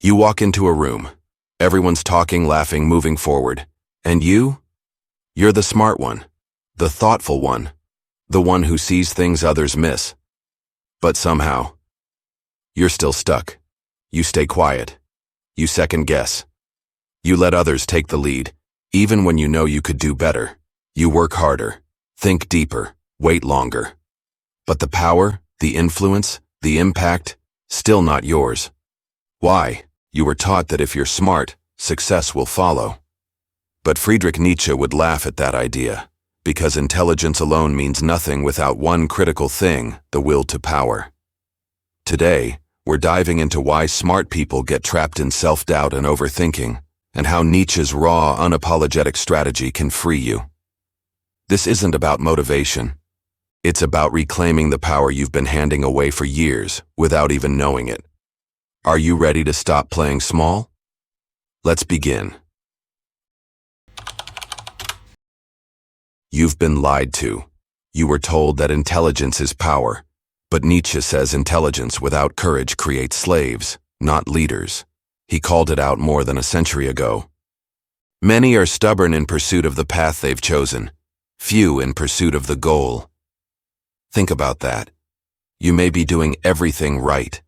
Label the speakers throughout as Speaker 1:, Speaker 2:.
Speaker 1: You walk into a room. Everyone's talking, laughing, moving forward. And you're the smart one, the thoughtful one, the one who sees things others miss. But somehow, you're still stuck. You stay quiet. You second guess. You let others take the lead, even when you know you could do better. You work harder, think deeper, wait longer. But the power, the influence, the impact, still not yours. Why? You were taught that if you're smart, success will follow. But Friedrich Nietzsche would laugh at that idea, because intelligence alone means nothing without one critical thing, the will to power. Today, we're diving into why smart people get trapped in self-doubt and overthinking, and how Nietzsche's raw, unapologetic strategy can free you. This isn't about motivation. It's about reclaiming the power you've been handing away for years without even knowing it. Are you ready to stop playing small? Let's begin. You've been lied to. You were told that intelligence is power, but Nietzsche says intelligence without courage creates slaves, not leaders. He called it out more than a century ago. Many are stubborn in pursuit of the path they've chosen, few in pursuit of the goal. Think about that. You may be doing everything right,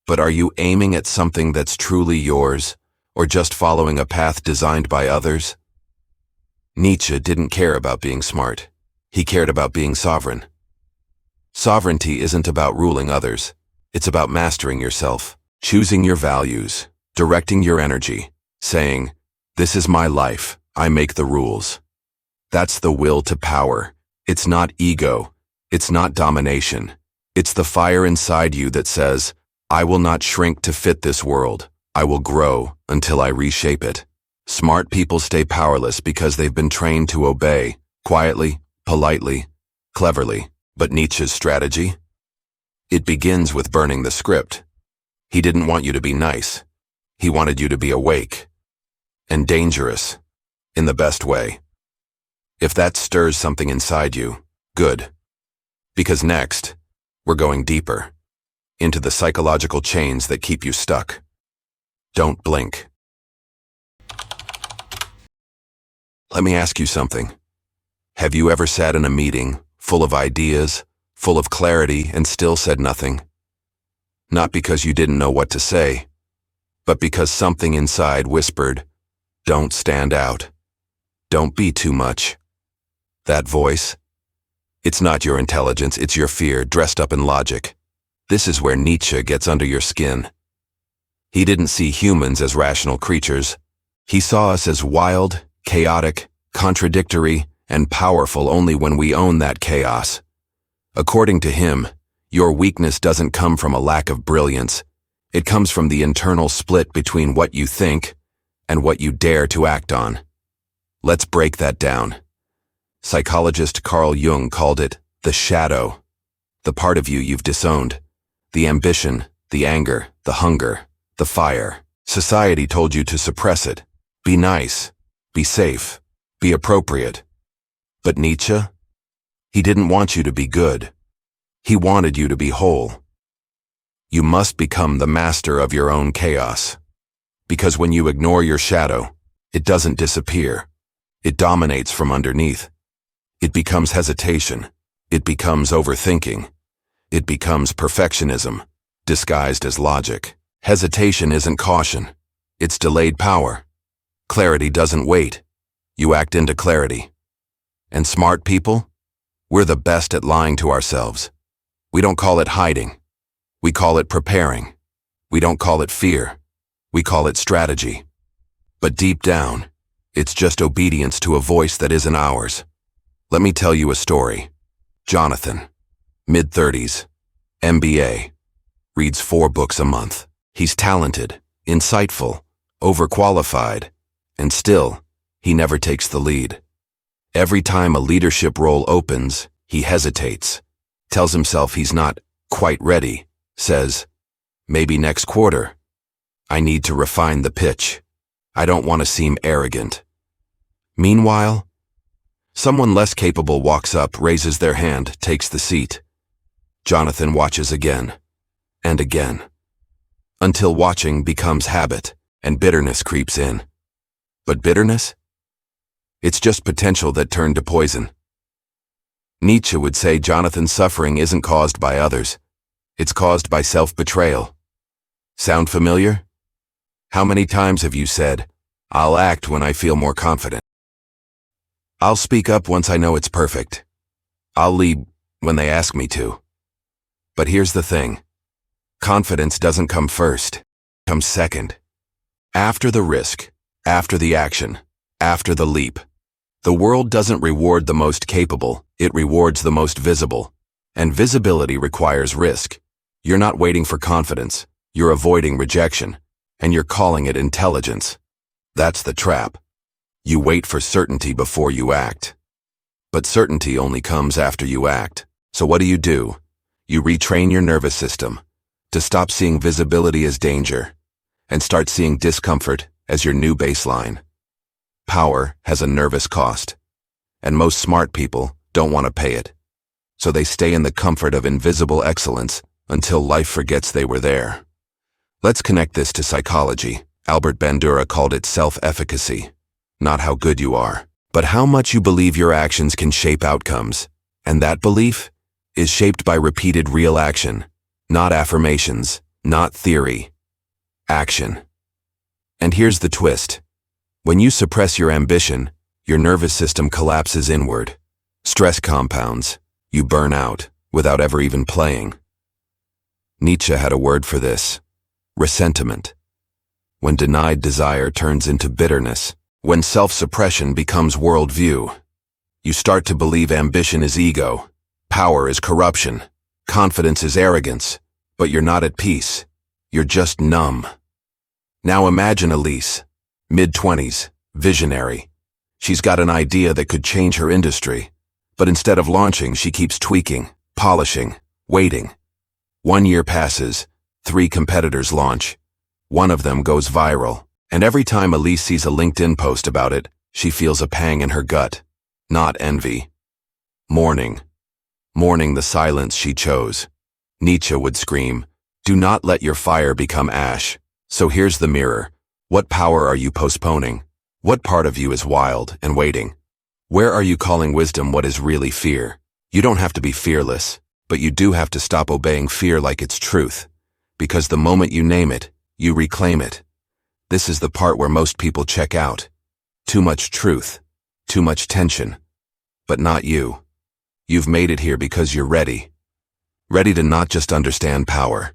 Speaker 1: but are you aiming at something that's truly yours, or just following a path designed by others? Nietzsche didn't care about being smart. He cared about being sovereign. Sovereignty isn't about ruling others. It's about mastering yourself, choosing your values, directing your energy, saying, "This is my life, I make the rules." That's the will to power. It's not ego. It's not domination. It's the fire inside you that says, "I will not shrink to fit this world. I will grow until I reshape it." Smart people stay powerless because they've been trained to obey, quietly, politely, cleverly. But Nietzsche's strategy? It begins with burning the script. He didn't want you to be nice. He wanted you to be awake. And dangerous. In the best way. If that stirs something inside you, good. Because next, we're going deeper. Into the psychological chains that keep you stuck. Don't blink. Let me ask you something. Have you ever sat in a meeting, full of ideas, full of clarity, and still said nothing? Not because you didn't know what to say, but because something inside whispered, "Don't stand out. Don't be too much." That voice? It's not your intelligence, it's your fear dressed up in logic. This is where Nietzsche gets under your skin. He didn't see humans as rational creatures. He saw us as wild, chaotic, contradictory, and powerful only when we own that chaos. According to him, your weakness doesn't come from a lack of brilliance. It comes from the internal split between what you think and what you dare to act on. Let's break that down. Psychologist Carl Jung called it the shadow, the part of you you've disowned, the ambition, the anger, the hunger, the fire. Society told you to suppress it. Be nice, be safe, be appropriate. But Nietzsche? He didn't want you to be good. He wanted you to be whole. You must become the master of your own chaos. Because when you ignore your shadow, it doesn't disappear. It dominates from underneath. It becomes hesitation. It becomes overthinking. It becomes perfectionism, disguised as logic. Hesitation isn't caution. It's delayed power. Clarity doesn't wait. You act into clarity. And smart people? We're the best at lying to ourselves. We don't call it hiding. We call it preparing. We don't call it fear. We call it strategy. But deep down, it's just obedience to a voice that isn't ours. Let me tell you a story. Jonathan, mid-30s, MBA, reads 4 books a month. He's talented, insightful, overqualified, and still, he never takes the lead. Every time a leadership role opens, he hesitates, tells himself he's not quite ready, says, "Maybe next quarter. I need to refine the pitch. I don't want to seem arrogant." Meanwhile, someone less capable walks up, raises their hand, takes the seat. Jonathan watches again, and again. until watching becomes habit and bitterness creeps in. But bitterness? It's just potential that turned to poison. Nietzsche would say Jonathan's suffering isn't caused by others. It's caused by self-betrayal. Sound familiar? How many times have you said, "I'll act when I feel more confident. I'll speak up once I know it's perfect. I'll lead when they ask me to." But here's the thing. Confidence doesn't come first. It comes second. After the risk, after the action, after the leap. The world doesn't reward the most capable, it rewards the most visible. And visibility requires risk. You're not waiting for confidence, you're avoiding rejection, and you're calling it intelligence. That's the trap. You wait for certainty before you act. But certainty only comes after you act. So what do? You retrain your nervous system to stop seeing visibility as danger and start seeing discomfort as your new baseline. Power has a nervous cost, and most smart people don't want to pay it. So they stay in the comfort of invisible excellence until life forgets they were there. Let's connect this to psychology. Albert Bandura called it self-efficacy. Not how good you are, but how much you believe your actions can shape outcomes. And that belief is shaped by repeated real action, not affirmations, not theory. Action. And here's the twist. When you suppress your ambition, your nervous system collapses inward. Stress compounds. You burn out without ever even playing. Nietzsche had a word for this. Resentment. When denied desire turns into bitterness. When self-suppression becomes worldview. You start to believe ambition is ego. Power is corruption. Confidence is arrogance. But you're not at peace. You're just numb. Now imagine Elise. Mid-20s, visionary. She's got an idea that could change her industry. But instead of launching, she keeps tweaking, polishing, waiting. 1 year passes, 3 competitors launch. One of them goes viral. And every time Elise sees a LinkedIn post about it, she feels a pang in her gut. Not envy. Mourning. Mourning the silence she chose. Nietzsche would scream, "Do not let your fire become ash." So here's the mirror. What power are you postponing? What part of you is wild and waiting? Where are you calling wisdom what is really fear? You don't have to be fearless, but you do have to stop obeying fear like it's truth. Because the moment you name it, you reclaim it. This is the part where most people check out. Too much truth, too much tension. But not you. You've made it here because you're ready. Ready to not just understand power,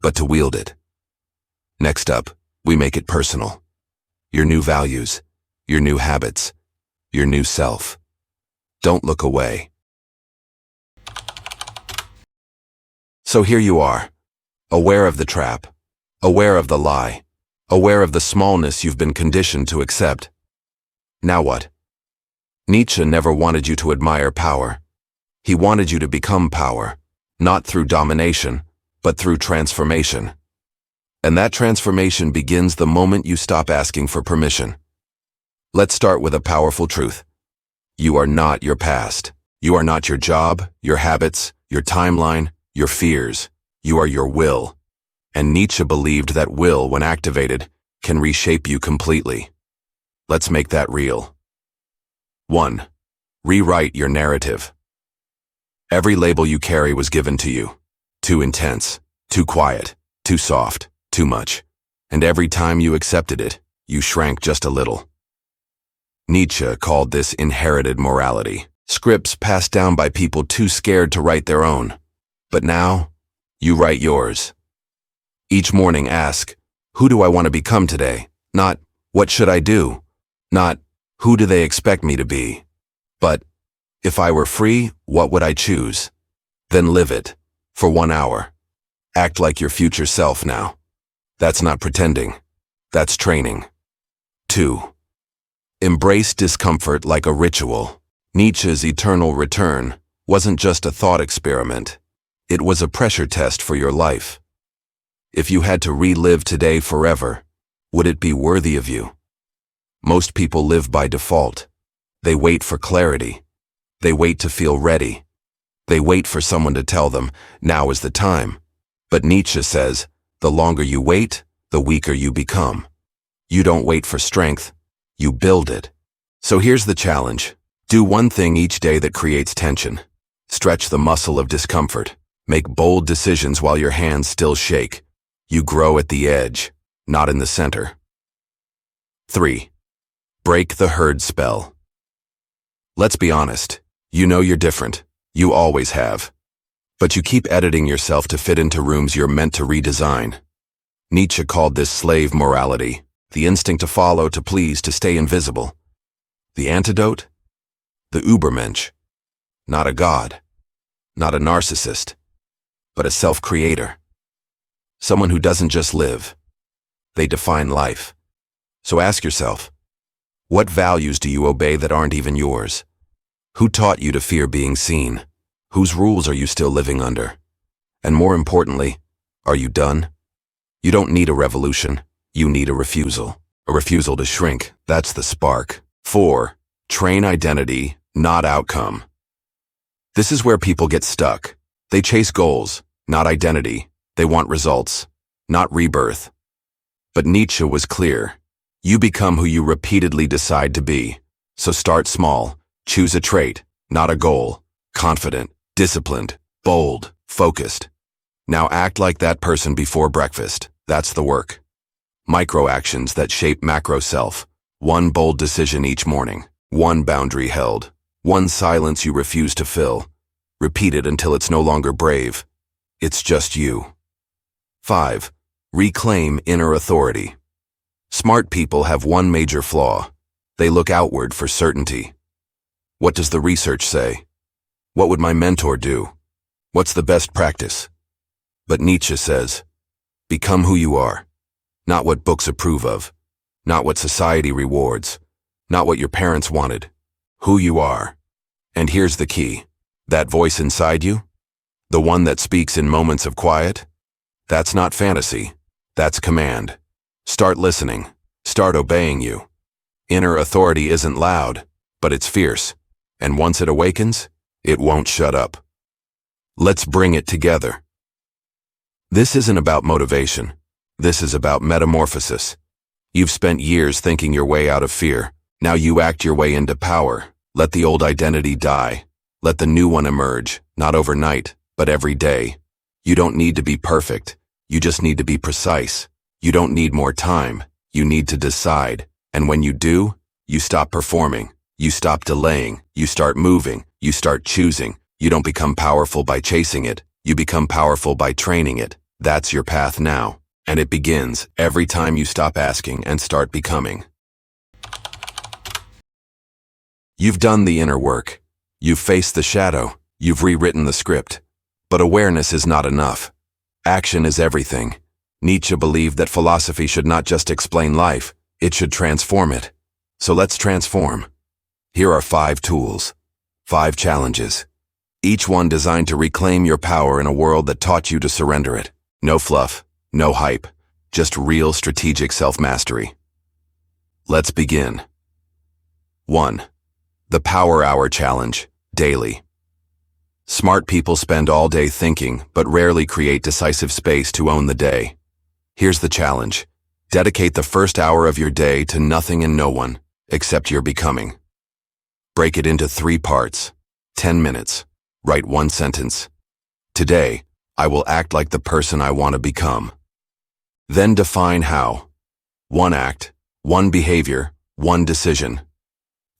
Speaker 1: but to wield it. Next up, we make it personal. Your new values, your new habits, your new self. Don't look away. So here you are, aware of the trap, aware of the lie, aware of the smallness you've been conditioned to accept. Now what? Nietzsche never wanted you to admire power. He wanted you to become power, not through domination, but through transformation. And that transformation begins the moment you stop asking for permission. Let's start with a powerful truth. You are not your past. You are not your job, your habits, your timeline, your fears. You are your will. And Nietzsche believed that will, when activated, can reshape you completely. Let's make that real. 1. Rewrite your narrative. Every label you carry was given to you. Too intense, too quiet, too soft, too much. And every time you accepted it, you shrank just a little. Nietzsche called this inherited morality, scripts passed down by people too scared to write their own. But now, you write yours. Each morning ask, who do I want to become today? Not, what should I do? Not, who do they expect me to be? But, if I were free, what would I choose? Then live it, for 1 hour. Act like your future self now. That's not pretending. That's training. 2. Embrace discomfort like a ritual. Nietzsche's eternal return wasn't just a thought experiment. It was a pressure test for your life. If you had to relive today forever, would it be worthy of you? Most people live by default. They wait for clarity. They wait to feel ready. They wait for someone to tell them, now is the time. But Nietzsche says, The longer you wait, the weaker you become. You don't wait for strength, you build it. So here's the challenge. Do one thing each day that creates tension. Stretch the muscle of discomfort. Make bold decisions while your hands still shake. You grow at the edge, not in the center. 3. Break the herd spell. Let's be honest. You know you're different. You always have. But you keep editing yourself to fit into rooms you're meant to redesign. Nietzsche called this slave morality, the instinct to follow, to please, to stay invisible. The antidote? The Übermensch. Not a god, not a narcissist, but a self-creator. Someone who doesn't just live, they define life. So ask yourself, what values do you obey that aren't even yours? Who taught you to fear being seen? Whose rules are you still living under? And more importantly, are you done? You don't need a revolution, you need a refusal. A refusal to shrink, that's the spark. 4. Train identity, not outcome. This is where people get stuck. They chase goals, not identity. They want results, not rebirth. But Nietzsche was clear. You become who you repeatedly decide to be. So start small. Choose a trait, not a goal. Confident, disciplined, bold, focused. Now act like that person before breakfast. That's the work. Micro actions that shape macro self. One bold decision each morning. One boundary held. One silence you refuse to fill. Repeat it until it's no longer brave. It's just you. 5. Reclaim inner authority. Smart people have one major flaw. They look outward for certainty. What does the research say? What would my mentor do? What's the best practice? But Nietzsche says, become who you are, not what books approve of, not what society rewards, not what your parents wanted, who you are. And here's the key. That voice inside you, the one that speaks in moments of quiet, that's not fantasy, that's command. Start listening, start obeying you. Inner authority isn't loud, but it's fierce. And once it awakens, it won't shut up. Let's bring it together. This isn't about motivation. This is about metamorphosis. You've spent years thinking your way out of fear. Now you act your way into power. Let the old identity die. Let the new one emerge, not overnight, but every day. You don't need to be perfect. You just need to be precise. You don't need more time. You need to decide. And when you do, you stop performing. You stop delaying, you start moving, you start choosing. You don't become powerful by chasing it, you become powerful by training it. That's your path now. And it begins every time you stop asking and start becoming. You've done the inner work. You've faced the shadow. You've rewritten the script. But awareness is not enough. Action is everything. Nietzsche believed that philosophy should not just explain life, it should transform it. So let's transform. Here are 5 tools, 5 challenges, each one designed to reclaim your power in a world that taught you to surrender it. No fluff, no hype, just real strategic self-mastery. Let's begin. 1. The Power Hour Challenge, daily. Smart people spend all day thinking, but rarely create decisive space to own the day. Here's the challenge. Dedicate the first hour of your day to nothing and no one, except your becoming. Break it into 3 parts. 10 minutes. Write 1 sentence. Today, I will act like the person I want to become. Then define how. 1 act, 1 behavior, 1 decision.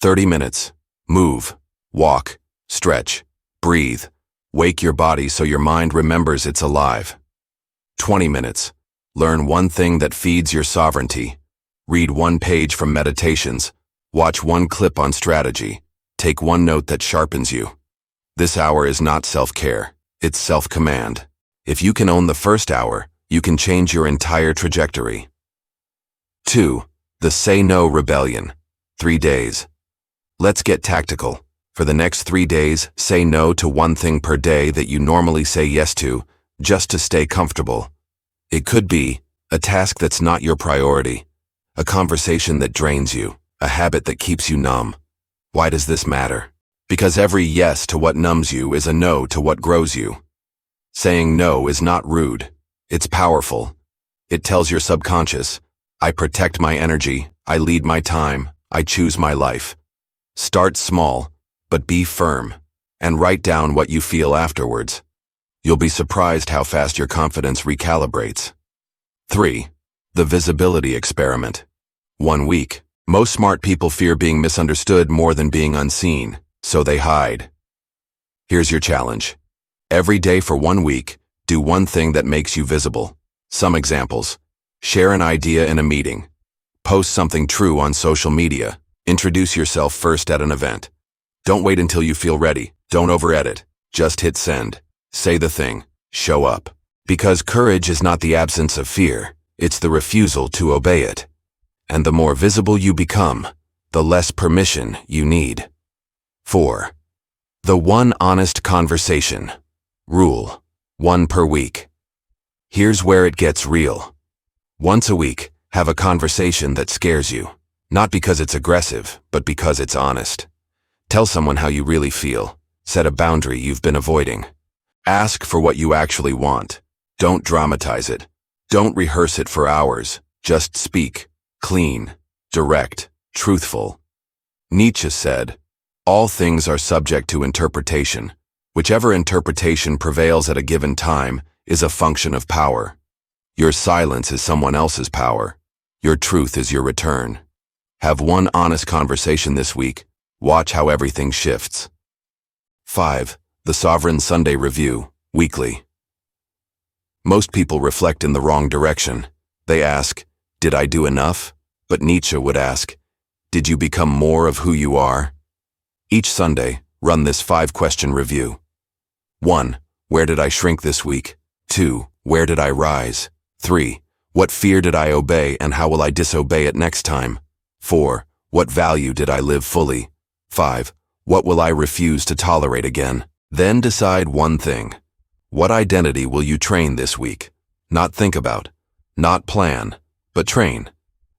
Speaker 1: 30 minutes. Move, walk, stretch, breathe. Wake your body so your mind remembers it's alive. 20 minutes. Learn 1 thing that feeds your sovereignty. Read 1 page from Meditations. Watch 1 clip on strategy. Take 1 note that sharpens you. This hour is not self-care, it's self-command. If you can own the first hour, you can change your entire trajectory. 2. The Say No Rebellion. 3 days. Let's get tactical. For the next 3 days, say no to 1 thing per day that you normally say yes to, just to stay comfortable. It could be a task that's not your priority, a conversation that drains you, a habit that keeps you numb. Why does this matter? Because every yes to what numbs you is a no to what grows you. Saying no is not rude. It's powerful. It tells your subconscious, I protect my energy, I lead my time, I choose my life. Start small, but be firm, and write down what you feel afterwards. You'll be surprised how fast your confidence recalibrates. 3. The visibility experiment. 1 week. Most smart people fear being misunderstood more than being unseen, so they hide. Here's your challenge. Every day for 1 week, do one thing that makes you visible. Some examples. Share an idea in a meeting. Post something true on social media. Introduce yourself first at an event. Don't wait until you feel ready. Don't over-edit. Just hit send. Say the thing. Show up. Because courage is not the absence of fear, it's the refusal to obey it. And the more visible you become, the less permission you need. 4. The one honest conversation. Rule. 1 per week. Here's where it gets real. Once a week, have a conversation that scares you. Not because it's aggressive, but because it's honest. Tell someone how you really feel. Set a boundary you've been avoiding. Ask for what you actually want. Don't dramatize it. Don't rehearse it for hours. Just speak. Clean, direct, truthful. Nietzsche said, all things are subject to interpretation. Whichever interpretation prevails at a given time is a function of power. Your silence is someone else's power. Your truth is your return. Have one honest conversation this week. Watch how everything shifts. 5. The Sovereign Sunday Review, weekly. Most people reflect in the wrong direction. They ask, did I do enough? But Nietzsche would ask, did you become more of who you are? Each Sunday, run this 5-question review. 1. Where did I shrink this week? 2. Where did I rise? 3. What fear did I obey and how will I disobey it next time? 4. What value did I live fully? 5. What will I refuse to tolerate again? Then decide one thing. What identity will you train this week? Not think about, not plan, but train.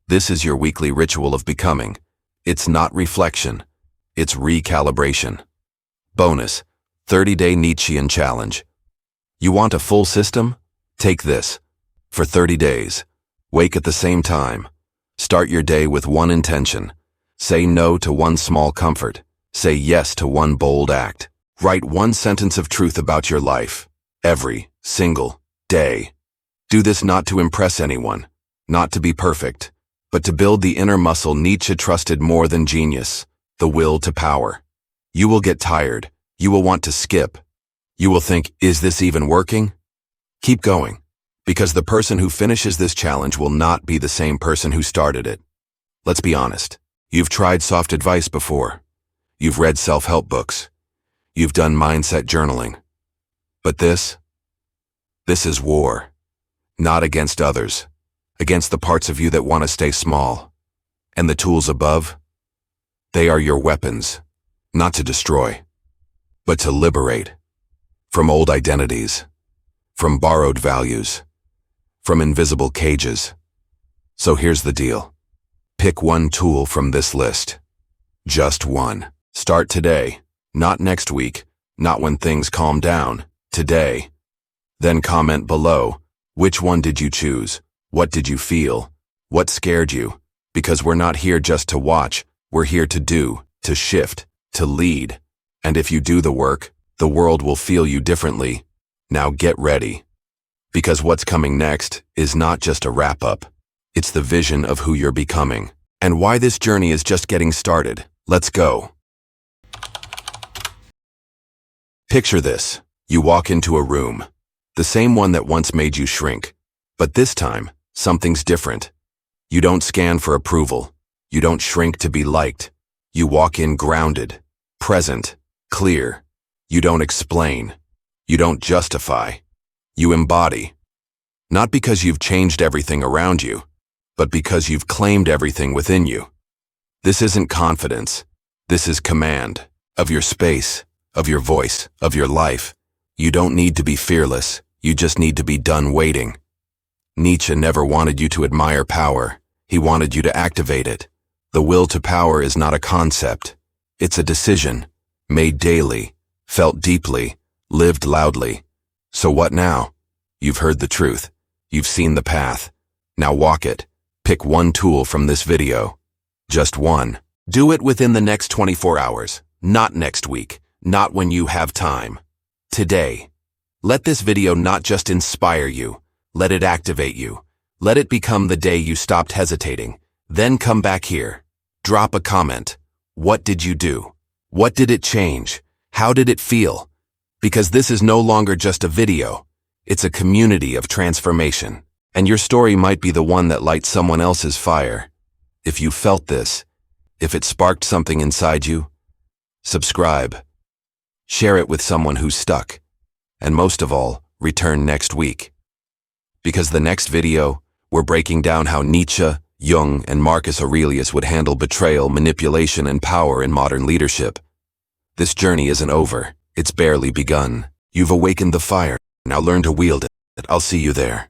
Speaker 1: This is your weekly ritual of becoming. It's not reflection, it's recalibration. Bonus, 30-day Nietzschean challenge. You want a full system? Take this. For 30 days, wake at the same time. Start your day with one intention. Say no to one small comfort. Say yes to one bold act. Write one sentence of truth about your life, every single day. Do this not to impress anyone, not to be perfect, but to build the inner muscle Nietzsche trusted more than genius, the will to power. You will get tired. You will want to skip. You will think, is this even working? Keep going, because the person who finishes this challenge will not be the same person who started it. Let's be honest. You've tried soft advice before. You've read self-help books. You've done mindset journaling. But this is war. Not against others, against the parts of you that want to stay small. And the tools above, they are your weapons, not to destroy, but to liberate. From old identities, from borrowed values, from invisible cages. So here's the deal. Pick one tool from this list. Just one. Start today, not next week, not when things calm down, today. Then comment below, which one did you choose? What did you feel? What scared you? Because we're not here just to watch, we're here to do, to shift, to lead. And if you do the work, the world will feel you differently. Now get ready. Because what's coming next is not just a wrap-up. It's the vision of who you're becoming. And why this journey is just getting started. Let's go. Picture this. You walk into a room. The same one that once made you shrink. But this time, something's different. You don't scan for approval. You don't shrink to be liked. You walk in grounded, present, clear. You don't explain. You don't justify. You embody. Not because you've changed everything around you, but because you've claimed everything within you. This isn't confidence. This is command of your space, of your voice, of your life. You don't need to be fearless. You just need to be done waiting. Nietzsche never wanted you to admire power. He wanted you to activate it. The will to power is not a concept. It's a decision, made daily, felt deeply, lived loudly. So what now? You've heard the truth. You've seen the path. Now walk it. Pick one tool from this video. Just one. Do it within the next 24 hours. Not next week. Not when you have time. Today. Let this video not just inspire you. Let it activate you. Let it become the day you stopped hesitating. Then come back here. Drop a comment. What did you do? What did it change? How did it feel? Because this is no longer just a video. It's a community of transformation. And your story might be the one that lights someone else's fire. If you felt this, if it sparked something inside you, subscribe. Share it with someone who's stuck. And most of all, return next week. Because the next video, we're breaking down how Nietzsche, Jung, and Marcus Aurelius would handle betrayal, manipulation, and power in modern leadership. This journey isn't over. It's barely begun. You've awakened the fire. Now learn to wield it. I'll see you there.